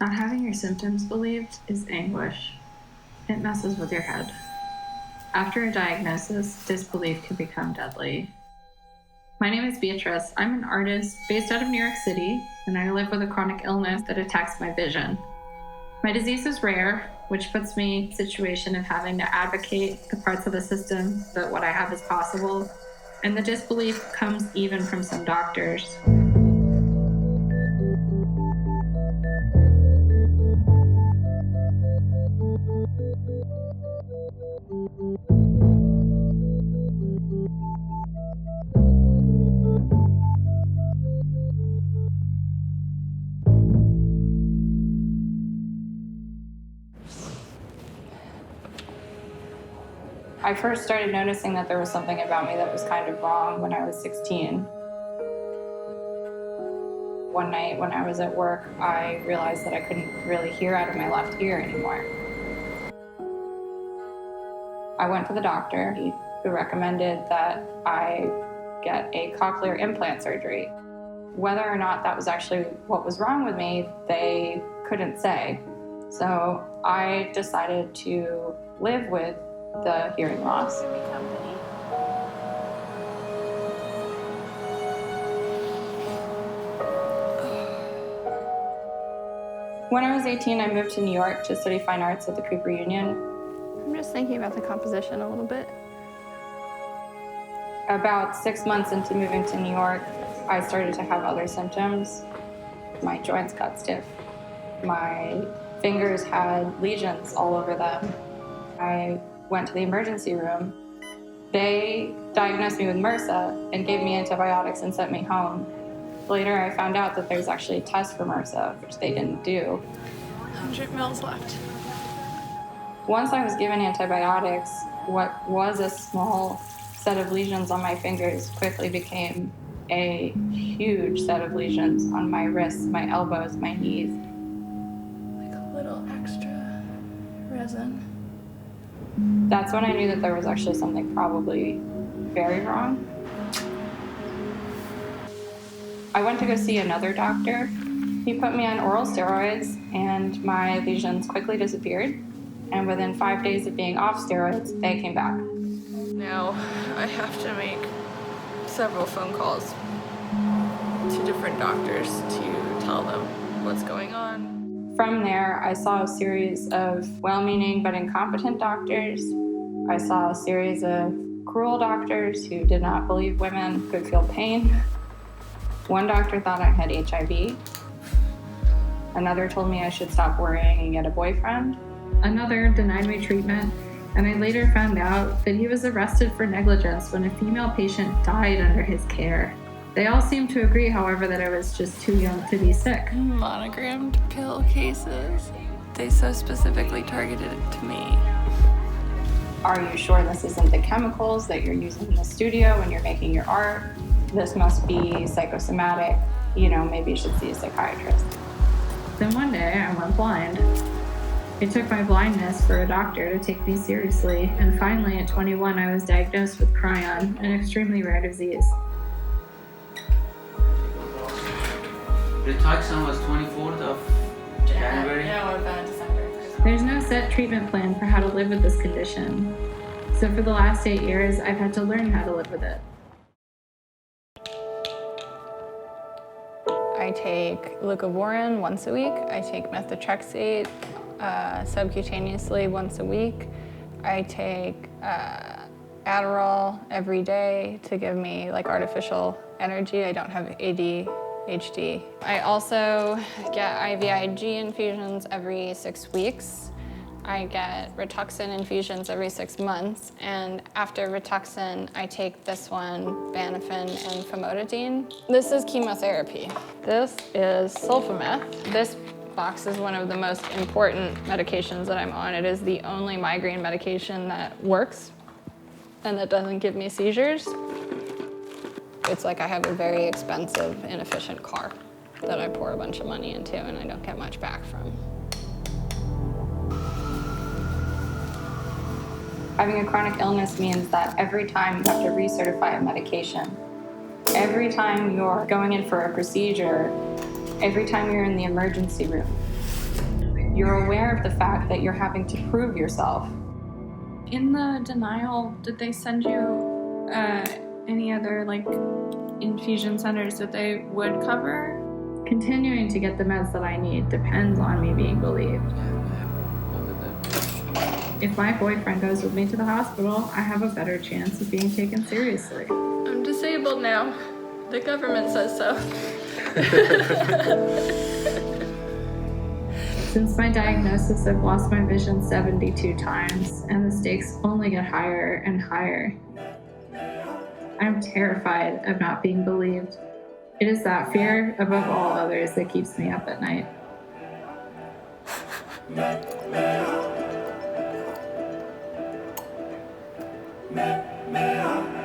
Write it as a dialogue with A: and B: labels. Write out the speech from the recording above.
A: Not having your symptoms believed is anguish. It messes with your head. After a diagnosis, disbelief can become deadly. My name is Beatrice. I'm an artist based out of New York City, and I live with a chronic illness that attacks my vision. My disease is rare, which puts me in a situation of having to advocate the parts of the system that what I have is possible, and the disbelief comes even from some doctors. I first started noticing that there was something about me that was kind of wrong when I was 16. One night when I was at work, I realized that I couldn't really hear out of my left ear anymore. I went to the doctor, who recommended that I get a cochlear implant surgery. Whether or not that was actually what was wrong with me, they couldn't say. So I decided to live with the hearing loss. When I was 18, I moved to New York to study fine arts at the CRION.
B: I'm just thinking about the composition a little bit.
A: About 6 months into moving to New York, I started to have other symptoms. My joints got stiff. My fingers had lesions all over them. I went to the emergency room. They diagnosed me with MRSA and gave me antibiotics and sent me home. Later, I found out that there's actually a test for MRSA, which they didn't do.
B: 100 mils left.
A: Once I was given antibiotics, what was a small set of lesions on my fingers quickly became a huge set of lesions on my wrists, my elbows, my knees.
B: Like a little extra resin.
A: That's when I knew that there was actually something probably very wrong. I went to go see another doctor. He put me on oral steroids, and my lesions quickly disappeared. And within 5 days of being off steroids, they came back.
B: Now I have to make several phone calls to different doctors to tell them what's going on.
A: From there, I saw a series of well-meaning but incompetent doctors. I saw a series of cruel doctors who did not believe women could feel pain. One doctor thought I had HIV. Another told me I should stop worrying and get a boyfriend. Another denied me treatment, and I later found out that he was arrested for negligence when a female patient died under his care. They all seemed to agree, however, that I was just too young to be sick.
B: Monogrammed pill cases. They so specifically targeted it to me.
A: Are you sure this isn't the chemicals that you're using in the studio when you're making your art? This must be psychosomatic. Maybe you should see a psychiatrist. Then one day I went blind. It took my blindness for a doctor to take me seriously, and finally at 21 I was diagnosed with CRION, an extremely rare disease.
C: The taxon was 24th of January?
B: Yeah, about December.
A: There's no set treatment plan for how to live with this condition. So for the last 8 years, I've had to learn how to live with it.
B: I take leucovorin once a week. I take methotrexate subcutaneously once a week. I take Adderall every day to give me artificial energy. I don't have ADHD. I also get IVIG infusions every 6 weeks. I get Rituxan infusions every 6 months, and after Rituxan, I take this one, Banifin and famotidine. This is chemotherapy. This is sulfameth. This box is one of the most important medications that I'm on. It is the only migraine medication that works and that doesn't give me seizures. It's like I have a very expensive, inefficient car that I pour a bunch of money into and I don't get much back from. Having a chronic illness means that every time you have to recertify a medication, every time you're going in for a procedure, every time you're in the emergency room,
A: You're aware of the fact that you're having to prove yourself.
D: In the denial, did they send you any other infusion centers that they would cover?
A: Continuing to get the meds that I need depends on me being believed. If my boyfriend goes with me to the hospital, I have a better chance of being taken seriously.
B: I'm disabled now. The government says so.
A: Since my diagnosis, I've lost my vision 72 times, and the stakes only get higher and higher. I'm terrified of not being believed. It is that fear, above all others, that keeps me up at night.
E: May I